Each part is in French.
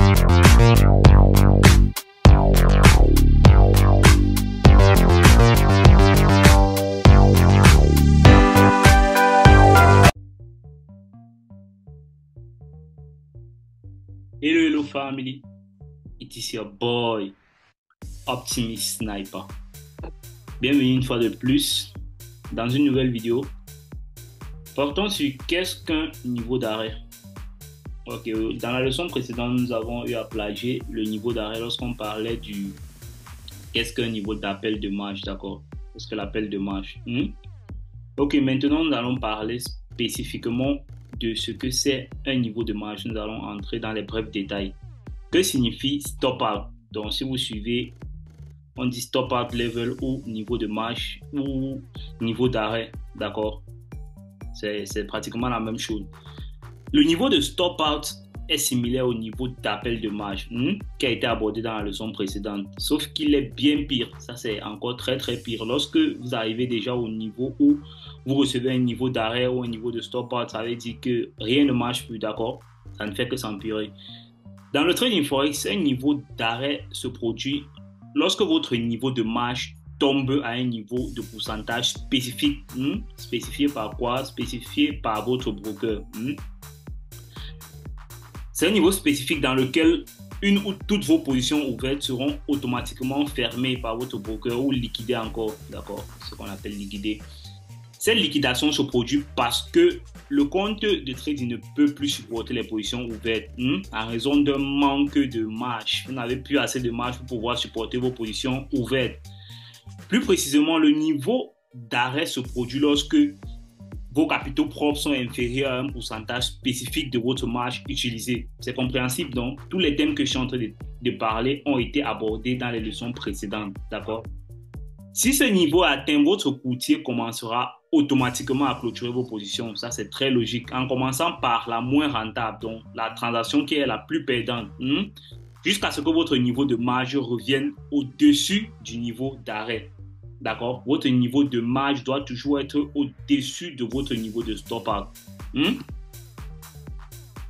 Hello family, it is your boy Optimist Sniper. Bienvenue une fois de plus dans une nouvelle vidéo. Portons sur qu'est-ce qu'un niveau d'arrêt. Ok, dans la leçon précédente, nous avons eu à plager le niveau d'arrêt lorsqu'on parlait du qu'est-ce qu'un niveau d'appel de marge, d'accord? Qu'est-ce que l'appel de marge? Ok, maintenant nous allons parler spécifiquement de ce que c'est un niveau de marge. Nous allons entrer dans les brefs détails. Que signifie stop out? Donc, si vous suivez, on dit stop out level ou niveau de marge ou niveau d'arrêt, d'accord? C'est pratiquement la même chose. Le niveau de stop out est similaire au niveau d'appel de marge qui a été abordé dans la leçon précédente, sauf qu'il est bien pire. Ça, c'est encore très pire. Lorsque vous arrivez déjà au niveau où vous recevez un niveau d'arrêt ou un niveau de stop out, ça veut dire que rien ne marche plus, d'accord? Ça ne fait que s'empirer. Dans le trading forex, un niveau d'arrêt se produit lorsque votre niveau de marge tombe à un niveau de pourcentage spécifique. Spécifié par quoi? Spécifié par votre broker. C'est un niveau spécifique dans lequel une ou toutes vos positions ouvertes seront automatiquement fermées par votre broker ou liquidées encore, d'accord? Ce qu'on appelle liquider. Cette liquidation se produit parce que le compte de trading ne peut plus supporter les positions ouvertes en raison d'un manque de marge. Vous n'avez plus assez de marge pour pouvoir supporter vos positions ouvertes. Plus précisément, le niveau d'arrêt se produit lorsque vos capitaux propres sont inférieurs à un pourcentage spécifique de votre marge utilisée. C'est compréhensible, donc tous les thèmes que je suis en train de parler ont été abordés dans les leçons précédentes, d'accord? Si ce niveau est atteint, votre courtier commencera automatiquement à clôturer vos positions. Ça, c'est très logique. En commençant par la moins rentable, donc la transaction qui est la plus perdante, jusqu'à ce que votre niveau de marge revienne au-dessus du niveau d'arrêt. D'accord? Votre niveau de marge doit toujours être au-dessus de votre niveau de stop-out.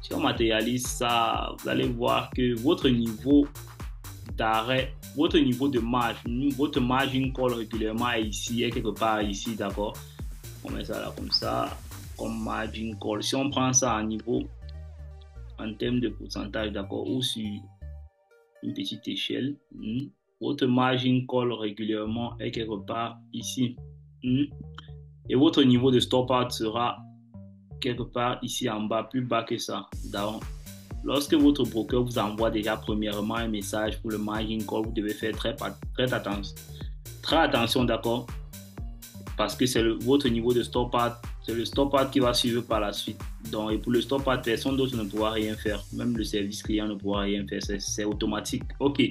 Si on matérialise ça, vous allez voir que votre niveau d'arrêt, votre niveau de marge, votre margin call régulièrement est ici, est quelque part ici, d'accord? On met ça là comme ça, comme margin call. Si on prend ça en niveau, en termes de pourcentage, d'accord, ou sur une petite échelle, votre margin call régulièrement est quelque part ici. Et votre niveau de stop out sera quelque part ici en bas, plus bas que ça. Donc, lorsque votre broker vous envoie déjà premièrement un message pour le margin call, vous devez faire très attention. Très attention, d'accord? Parce que c'est votre niveau de stop out, c'est le stop out qui va suivre par la suite. Donc, et pour le stop out, personne d'autre ne pourra rien faire. Même le service client ne pourra rien faire. C'est automatique. Ok.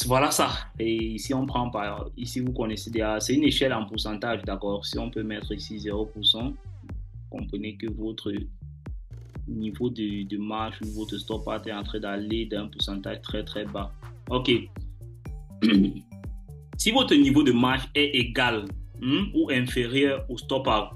Voilà ça. Et ici, on prend par ici, vous connaissez déjà, c'est une échelle en pourcentage, d'accord? Si on peut mettre ici 0%, comprenez que votre niveau de marge ou votre stop out est en train d'aller d'un pourcentage très bas. Ok. Si votre niveau de marge est égal ou inférieur au stop out,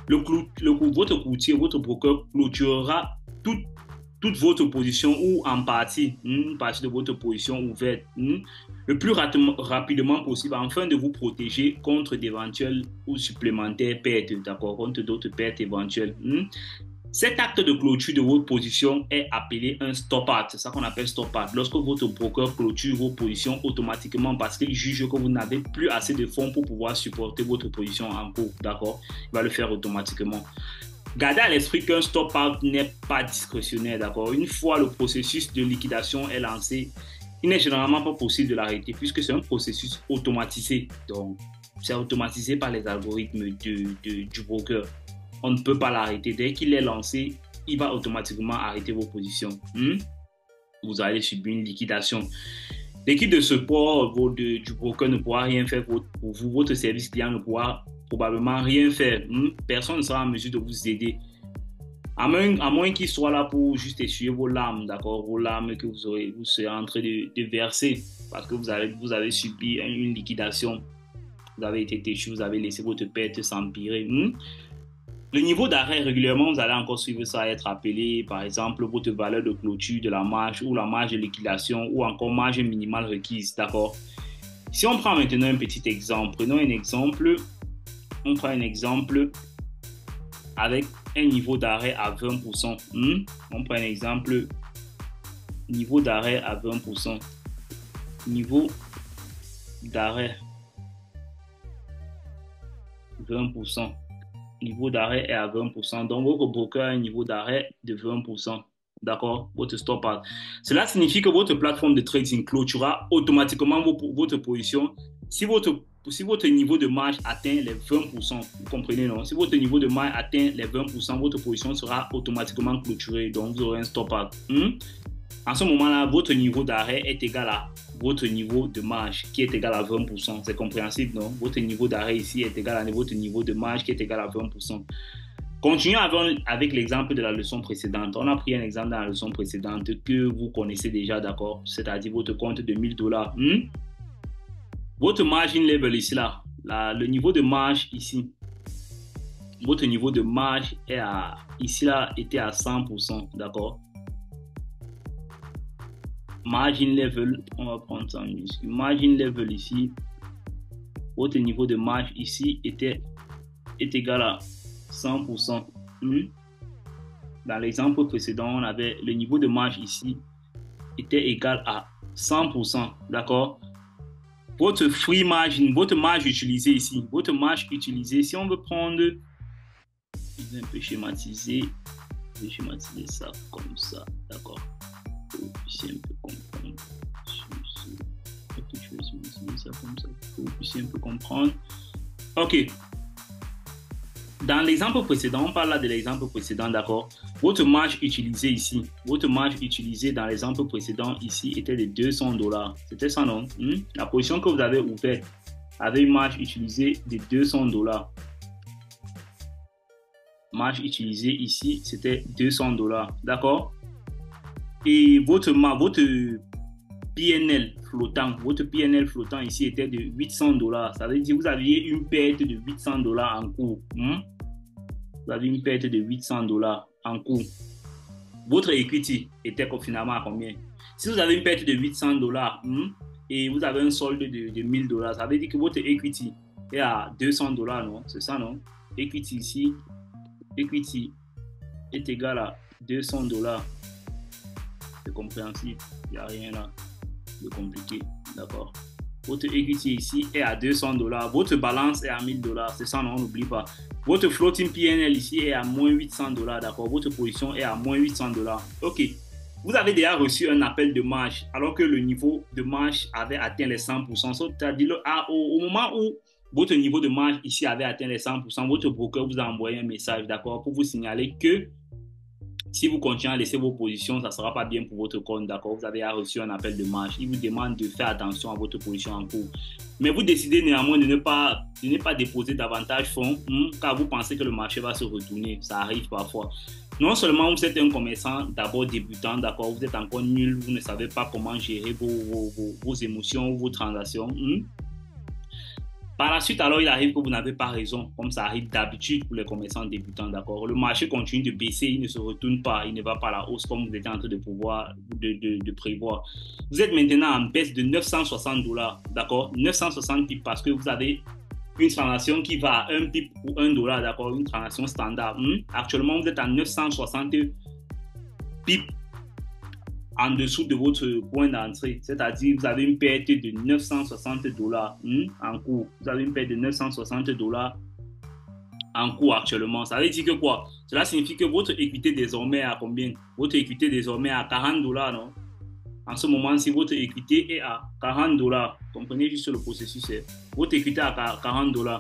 votre courtier, votre broker clôturera toute votre position ou en partie, une partie de votre position ouverte le plus rapidement possible afin de vous protéger contre d'éventuelles ou supplémentaires pertes, d'accord, contre d'autres pertes éventuelles. Cet acte de clôture de votre position est appelé un stop-out. C'est ça qu'on appelle stop-out. Lorsque votre broker clôture vos positions automatiquement parce qu'il juge que vous n'avez plus assez de fonds pour pouvoir supporter votre position en cours, d'accord? Il va le faire automatiquement. Gardez à l'esprit qu'un stop-out n'est pas discrétionnaire, d'accord? Une fois le processus de liquidation est lancé, il n'est généralement pas possible de l'arrêter puisque c'est un processus automatisé. Donc, c'est automatisé par les algorithmes du broker. On ne peut pas l'arrêter. Dès qu'il est lancé, il va automatiquement arrêter vos positions. Vous allez subir une liquidation. L'équipe de support du broker ne pourra rien faire pour vous. Votre service client ne pourra probablement rien faire. Personne ne sera en mesure de vous aider. À moins qu'il soit là pour juste essuyer vos larmes, d'accord? Vos larmes que vous serez en train de verser parce que vous avez subi une liquidation. Vous avez été têtu, vous avez laissé votre perte s'empirer. Le niveau d'arrêt, régulièrement, vous allez encore suivre ça, être appelé, par exemple, votre valeur de clôture de la marge ou la marge de liquidation ou encore marge minimale requise, d'accord? Si on prend maintenant un petit exemple, prenons un exemple, on prend un exemple avec un niveau d'arrêt à 20%. On prend un exemple, niveau d'arrêt à 20%. Niveau d'arrêt 20%. Niveau d'arrêt est à 20%. Donc, votre broker a un niveau d'arrêt de 20%. D'accord? Votre stop out. Cela signifie que votre plateforme de trading clôturera automatiquement votre position si votre niveau de marge atteint les 20%. Vous comprenez, non? Si votre niveau de marge atteint les 20%, votre position sera automatiquement clôturée. Donc, vous aurez un stop out. En ce moment-là, votre niveau d'arrêt est égal à votre niveau de marge qui est égal à 20%. C'est compréhensible, non? Votre niveau d'arrêt ici est égal à votre niveau de marge qui est égal à 20%. Continuons avec l'exemple de la leçon précédente. On a pris un exemple dans la leçon précédente que vous connaissez déjà, d'accord? C'est-à-dire votre compte de $1000. Votre margin level ici, là, le niveau de marge ici, votre niveau de marge est ici, là, était à 100%, d'accord? Margin level, on va prendre ça en minuscule. Margin level ici, votre niveau de marge ici est égal à 100%. Dans l'exemple précédent, on avait le niveau de marge ici était égal à 100%. D'accord? Votre free margin, votre marge utilisée ici, votre marge utilisée, si on veut prendre, je vais un peu schématiser, je vais schématiser ça comme ça. D'accord? Pour que vous puissiez un peu comprendre. Je vais schématiser ça comme ça pour que vous puissiez un peu comprendre. Ok. Dans l'exemple précédent, on parle là de l'exemple précédent, d'accord? Votre marge utilisée ici, votre marge utilisée dans l'exemple précédent ici était de $200. C'était ça, non? La position que vous avez ouverte avait une marge utilisée de $200. Marge utilisée ici, c'était $200, d'accord? Et votre PNL flottant, votre PNL flottant ici était de $800. Ça veut dire que vous aviez une perte de $800 en cours. Vous avez une perte de $800 en cours. Votre equity était finalement à combien? Si vous avez une perte de $800 et vous avez un solde de $1000, ça veut dire que votre equity est à $200, non? C'est ça, non? Equity ici, equity est égal à $200. C'est compréhensible, il n'y a rien là de compliqué, d'accord? Votre equity ici est à $200. Votre balance est à $1000. C'est ça, non? On n'oublie pas. Votre floating PNL ici est à moins $800. D'accord? Votre position est à moins $800. OK. Vous avez déjà reçu un appel de marge alors que le niveau de marge avait atteint les 100%. C'est-à-dire au moment où votre niveau de marge ici avait atteint les 100%, votre broker vous a envoyé un message, d'accord, pour vous signaler que si vous continuez à laisser vos positions, ça ne sera pas bien pour votre compte, d'accord? Vous avez reçu un appel de marge. Il vous demande de faire attention à votre position en cours. Mais vous décidez néanmoins de ne pas déposer davantage de fonds car vous pensez que le marché va se retourner. Ça arrive parfois. Non seulement vous êtes un commerçant d'abord débutant, d'accord? Vous êtes encore nul, vous ne savez pas comment gérer vos émotions ou vos transactions. Par la suite, alors, il arrive que vous n'avez pas raison, comme ça arrive d'habitude pour les commerçants débutants, d'accord? Le marché continue de baisser, il ne se retourne pas, il ne va pas à la hausse comme vous étiez en train de prévoir. Vous êtes maintenant en baisse de $960, d'accord? 960 pips parce que vous avez une transaction qui va à 1 pip ou $1, d'accord? Une transaction standard. Actuellement, vous êtes à 960 pips en dessous de votre point d'entrée, c'est-à-dire vous avez une perte de $960 en cours. Vous avez une perte de $960 en cours actuellement. Ça veut dire que quoi? Cela signifie que votre équité désormais est à combien? Votre équité désormais est à $40, non? En ce moment, si votre équité est à $40, comprenez juste le processus, votre équité est à $40.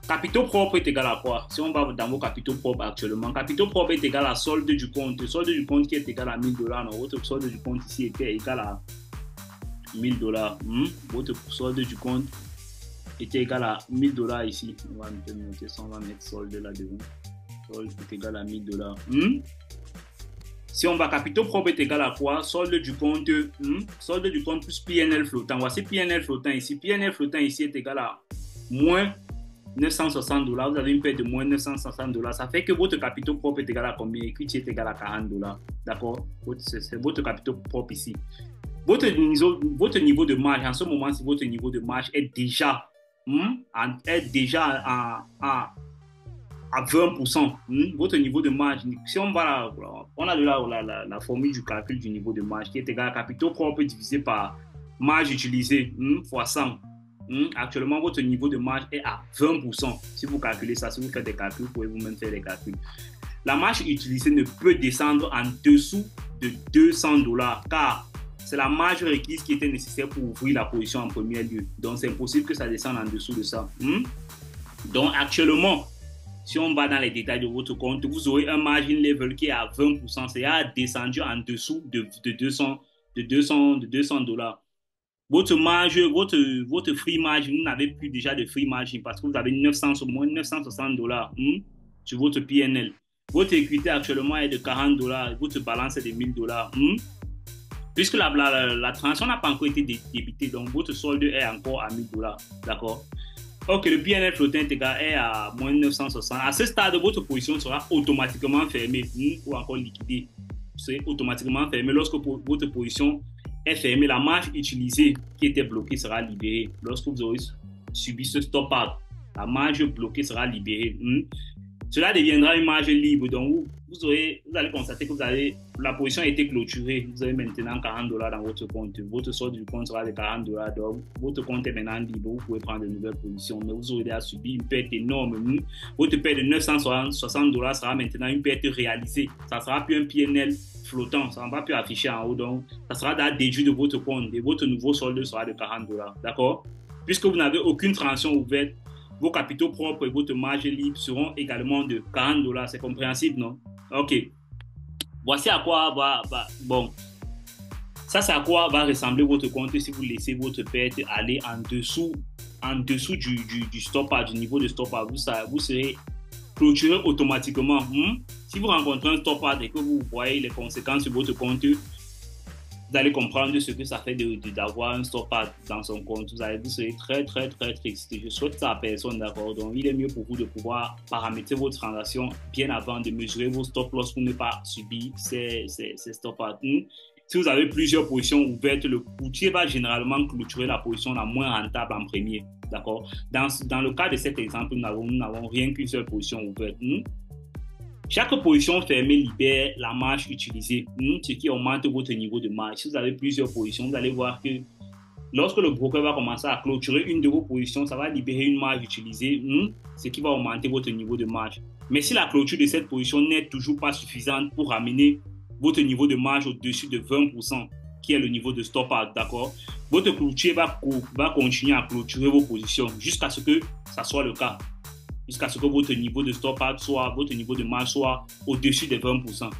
Capitaux propres est égal à quoi? Si on va dans vos capitaux propres actuellement, capitaux propres est égal à solde du compte. Solde du compte qui est égal à $1000. Non, votre solde du compte ici était égal à $1000. Votre solde du compte était égal à $1000 ici. On va noter ça, on va mettre solde là-devant. Solde est égal à $1000. Si on va capitaux propres est égal à quoi? Solde du compte plus PNL flottant. Voici PNL flottant ici. PNL flottant ici est égal à moins $960, vous avez une perte de moins $960. Ça fait que votre capital propre est égal à combien? Equity est égal à $40. D'accord? C'est votre capital propre ici. Votre niveau de marge, en ce moment, si votre niveau de marge est déjà, à 20%, votre niveau de marge, si on va là, on a de là la formule du calcul du niveau de marge qui est égal à capital propre divisé par marge utilisée fois 100. Actuellement, votre niveau de marge est à 20%. Si vous calculez ça, si vous faites des calculs, vous pouvez vous-même faire des calculs. La marge utilisée ne peut descendre en dessous de $200 car c'est la marge requise qui était nécessaire pour ouvrir la position en premier lieu. Donc, c'est impossible que ça descende en dessous de ça. Donc, actuellement, si on va dans les détails de votre compte, vous aurez un margin level qui est à 20%. C'est-à-dire descendu en dessous de $200. Votre marge, votre free margin, vous n'avez plus déjà de free margin parce que vous avez moins $960 sur votre PNL. Votre équité actuellement est de $40, votre balance est de $1000. Puisque la transaction n'a pas encore été débitée, donc votre solde est encore à $1000. D'accord? Ok, le PNL flottant est à moins 960. À ce stade, votre position sera automatiquement fermée ou encore liquidée. C'est automatiquement fermé. Lorsque votre position est fermée, la marge utilisée qui était bloquée sera libérée. Lorsque vous aurez subi ce stop-out, la marge bloquée sera libérée. Cela deviendra une marge libre. Donc, vous allez constater que la position a été clôturée. Vous avez maintenant $40 dans votre compte. Votre solde du compte sera de $40. Donc, votre compte est maintenant libre. Vous pouvez prendre de nouvelles positions. Mais vous aurez déjà subi une perte énorme. Votre perte de $960 sera maintenant une perte réalisée. Ça ne sera plus un PNL flottant. Ça ne va plus afficher en haut. Donc, ça sera déduit de votre compte. Et votre nouveau solde sera de $40. D'accord? Puisque vous n'avez aucune transaction ouverte, vos capitaux propres et votre marge libre seront également de $40. C'est compréhensible, non? Ok. Voici à quoi c'est à quoi va ressembler votre compte si vous laissez votre perte aller en dessous du stop-out, du niveau de stop-out. Vous serez clôturé automatiquement. Si vous rencontrez un stop-out et que vous voyez les conséquences sur votre compte, vous allez comprendre ce que ça fait d'avoir un stop-out dans son compte. Vous serez très, très, très triste. Je souhaite ça à personne, d'accord? Donc, il est mieux pour vous de pouvoir paramétrer votre transaction bien avant de mesurer vos stop-loss pour ne pas subir ces stop-out. Si vous avez plusieurs positions ouvertes, le courtier va généralement clôturer la position la moins rentable en premier, d'accord? Dans le cas de cet exemple, nous n'avons rien qu'une seule position ouverte. Chaque position fermée libère la marge utilisée, ce qui augmente votre niveau de marge. Si vous avez plusieurs positions, vous allez voir que lorsque le broker va commencer à clôturer une de vos positions, ça va libérer une marge utilisée, ce qui va augmenter votre niveau de marge. Mais si la clôture de cette position n'est toujours pas suffisante pour amener votre niveau de marge au-dessus de 20%, qui est le niveau de stop-out, d'accord? Votre clôture va continuer à clôturer vos positions jusqu'à ce que ça soit le cas. Jusqu'à ce que votre niveau de stop-out votre niveau de marge soit au-dessus des 20%.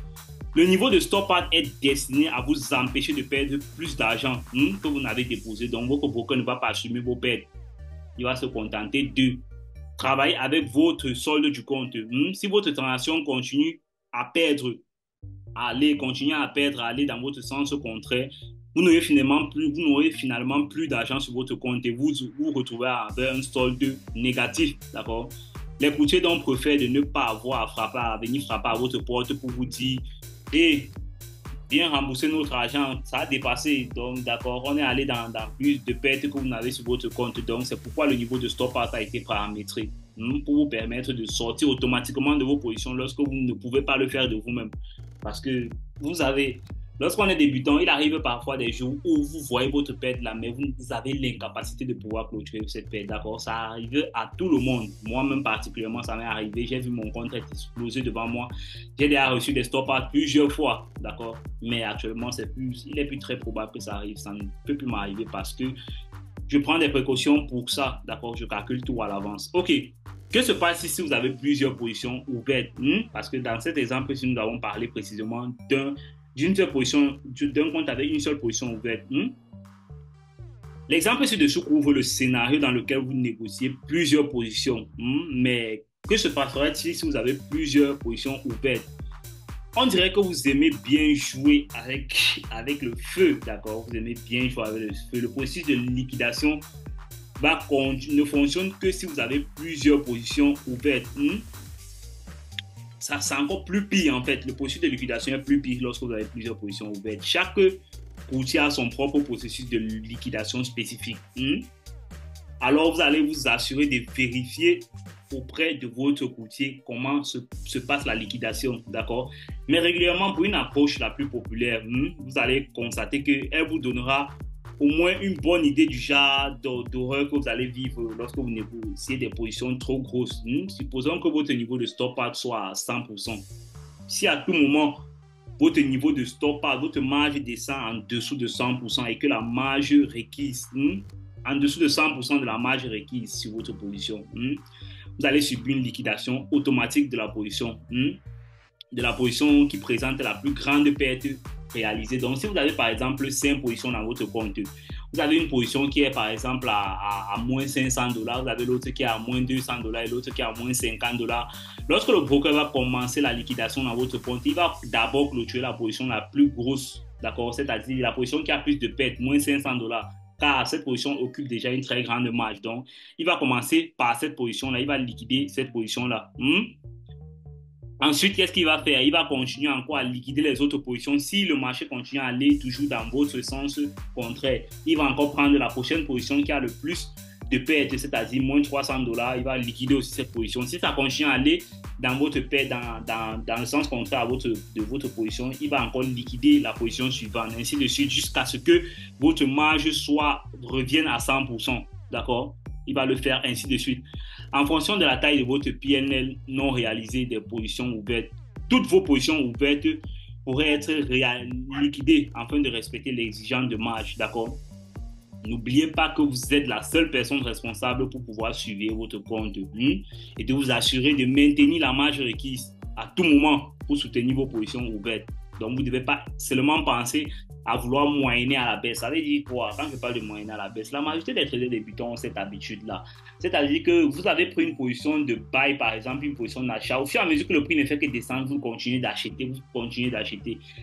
Le niveau de stop-out est destiné à vous empêcher de perdre plus d'argent que vous n'avez déposé. Donc, votre broker ne va pas assumer vos pertes. Il va se contenter de travailler avec votre solde du compte. Si votre transaction continue à perdre, aller dans votre sens contraire, vous n'aurez finalement plus d'argent sur votre compte et vous vous retrouvez avec un solde négatif, d'accord? Les courtiers donc préfèrent de ne pas avoir à venir frapper à votre porte pour vous dire viens rembourser notre argent, ça a dépassé, donc d'accord, on est allé dans plus de pertes que vous n'avez sur votre compte, donc c'est pourquoi le niveau de stop-out a été paramétré pour vous permettre de sortir automatiquement de vos positions lorsque vous ne pouvez pas le faire de vous-même. Parce que lorsqu'on est débutant, il arrive parfois des jours où vous voyez votre perte là, mais vous avez l'incapacité de pouvoir clôturer cette perte, d'accord? Ça arrive à tout le monde. Moi-même particulièrement, ça m'est arrivé. J'ai vu mon compte être explosé devant moi. J'ai déjà reçu des stop-outs plusieurs fois, d'accord? Mais actuellement, il est plus très probable que ça arrive. Ça ne peut plus m'arriver parce que je prends des précautions pour ça, d'accord? Je calcule tout à l'avance. Ok. Que se passe si vous avez plusieurs positions ouvertes? Parce que dans cet exemple, si nous avons parlé précisément d'une seule position, d'un compte avec une seule position ouverte. L'exemple ci-dessous couvre le scénario dans lequel vous négociez plusieurs positions. Mais que se passera-t-il si vous avez plusieurs positions ouvertes? On dirait que vous aimez bien jouer avec le feu, d'accord? Vous aimez bien jouer avec le feu. Le processus de liquidation ne fonctionne que si vous avez plusieurs positions ouvertes. Ça, c'est encore plus pire en fait. Le processus de liquidation est plus pire lorsque vous avez plusieurs positions ouvertes. Chaque courtier a son propre processus de liquidation spécifique. Alors, vous allez vous assurer de vérifier auprès de votre courtier comment se passe la liquidation, d'accord? Mais régulièrement, pour une approche la plus populaire, vous allez constater qu'elle vous donnera au moins une bonne idée du genre d'horreur que vous allez vivre lorsque vous négociez des positions trop grosses. Supposons que votre niveau de stop-out soit à 100%. Si à tout moment, votre niveau de stop-out, votre marge descend en dessous de 100% et que la marge requise, en dessous de 100% de la marge requise sur votre position, vous allez subir une liquidation automatique de la position qui présente la plus grande perte réalisée. Donc, si vous avez par exemple 5 positions dans votre compte, vous avez une position qui est par exemple à moins $500, vous avez l'autre qui est à moins $200 et l'autre qui est à moins $50. Lorsque le broker va commencer la liquidation dans votre compte, il va d'abord clôturer la position la plus grosse, d'accord? C'est-à-dire la position qui a plus de pertes, moins $500. Car cette position occupe déjà une très grande marge. Donc, il va commencer par cette position-là. Il va liquider cette position-là. Ensuite, qu'est-ce qu'il va faire? Il va continuer encore à liquider les autres positions. Si le marché continue à aller toujours dans votre sens contraire, il va encore prendre la prochaine position qui a le plus de pertes, c'est-à-dire moins $300. Il va liquider aussi cette position. Si ça continue à aller dans votre perte, dans le sens contraire de votre position, il va encore liquider la position suivante, ainsi de suite, jusqu'à ce que votre marge revienne à 100%. D'accord? Il va le faire ainsi de suite. En fonction de la taille de votre PNL non réalisé des positions ouvertes, toutes vos positions ouvertes pourraient être liquidées afin de respecter l'exigence de marge. D'accord? N'oubliez pas que vous êtes la seule personne responsable pour pouvoir suivre votre compte et de vous assurer de maintenir la marge requise à tout moment pour soutenir vos positions ouvertes. Donc, vous ne devez pas seulement penser à vouloir moyenner à la baisse. Ça veut dire quoi? Quand je parle de moyenner à la baisse, la majorité des traders débutants ont cette habitude-là. C'est-à-dire que vous avez pris une position de buy, par exemple, une position d'achat. Au fur et à mesure que le prix ne fait que descendre, vous continuez d'acheter,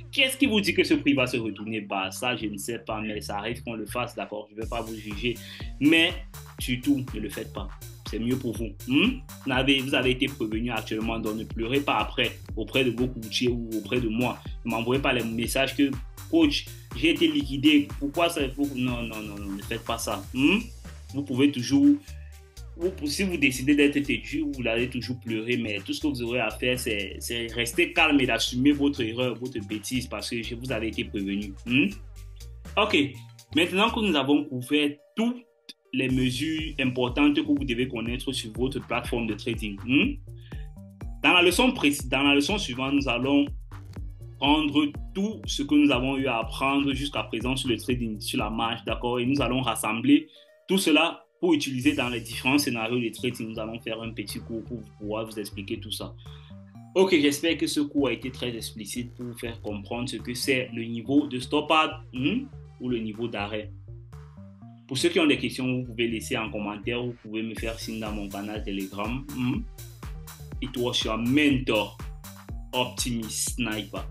Qu'est-ce qui vous dit que ce prix va se retourner bas? Ça, je ne sais pas, mais ça arrive qu'on le fasse, d'accord? Je ne vais pas vous juger. Mais surtout, ne le faites pas. C'est mieux pour vous. Vous avez été prévenu actuellement, donc ne pleurez pas après auprès de vos courtiers ou auprès de moi. Ne m'envoyez pas les messages que coach, j'ai été liquidé. Pourquoi ça? Non, ne faites pas ça. Vous pouvez toujours, si vous décidez d'être têtu, vous allez toujours pleurer, mais tout ce que vous aurez à faire, c'est rester calme et d'assumer votre erreur, votre bêtise, parce que vous avez été prévenu. Ok, maintenant que nous avons couvert toutes les mesures importantes que vous devez connaître sur votre plateforme de trading, dans la leçon suivante, nous allons prendre tout ce que nous avons eu à apprendre jusqu'à présent sur le trading, sur la marge, d'accord? Et nous allons rassembler tout cela pour utiliser dans les différents scénarios de trading. Nous allons faire un petit cours pour pouvoir vous expliquer tout ça. Ok, j'espère que ce cours a été très explicite pour vous faire comprendre ce que c'est le niveau de stop-out ou le niveau d'arrêt. Pour ceux qui ont des questions, vous pouvez laisser en commentaire, vous pouvez me faire signe dans mon canal Telegram. It was your mentor, Optimist Sniper.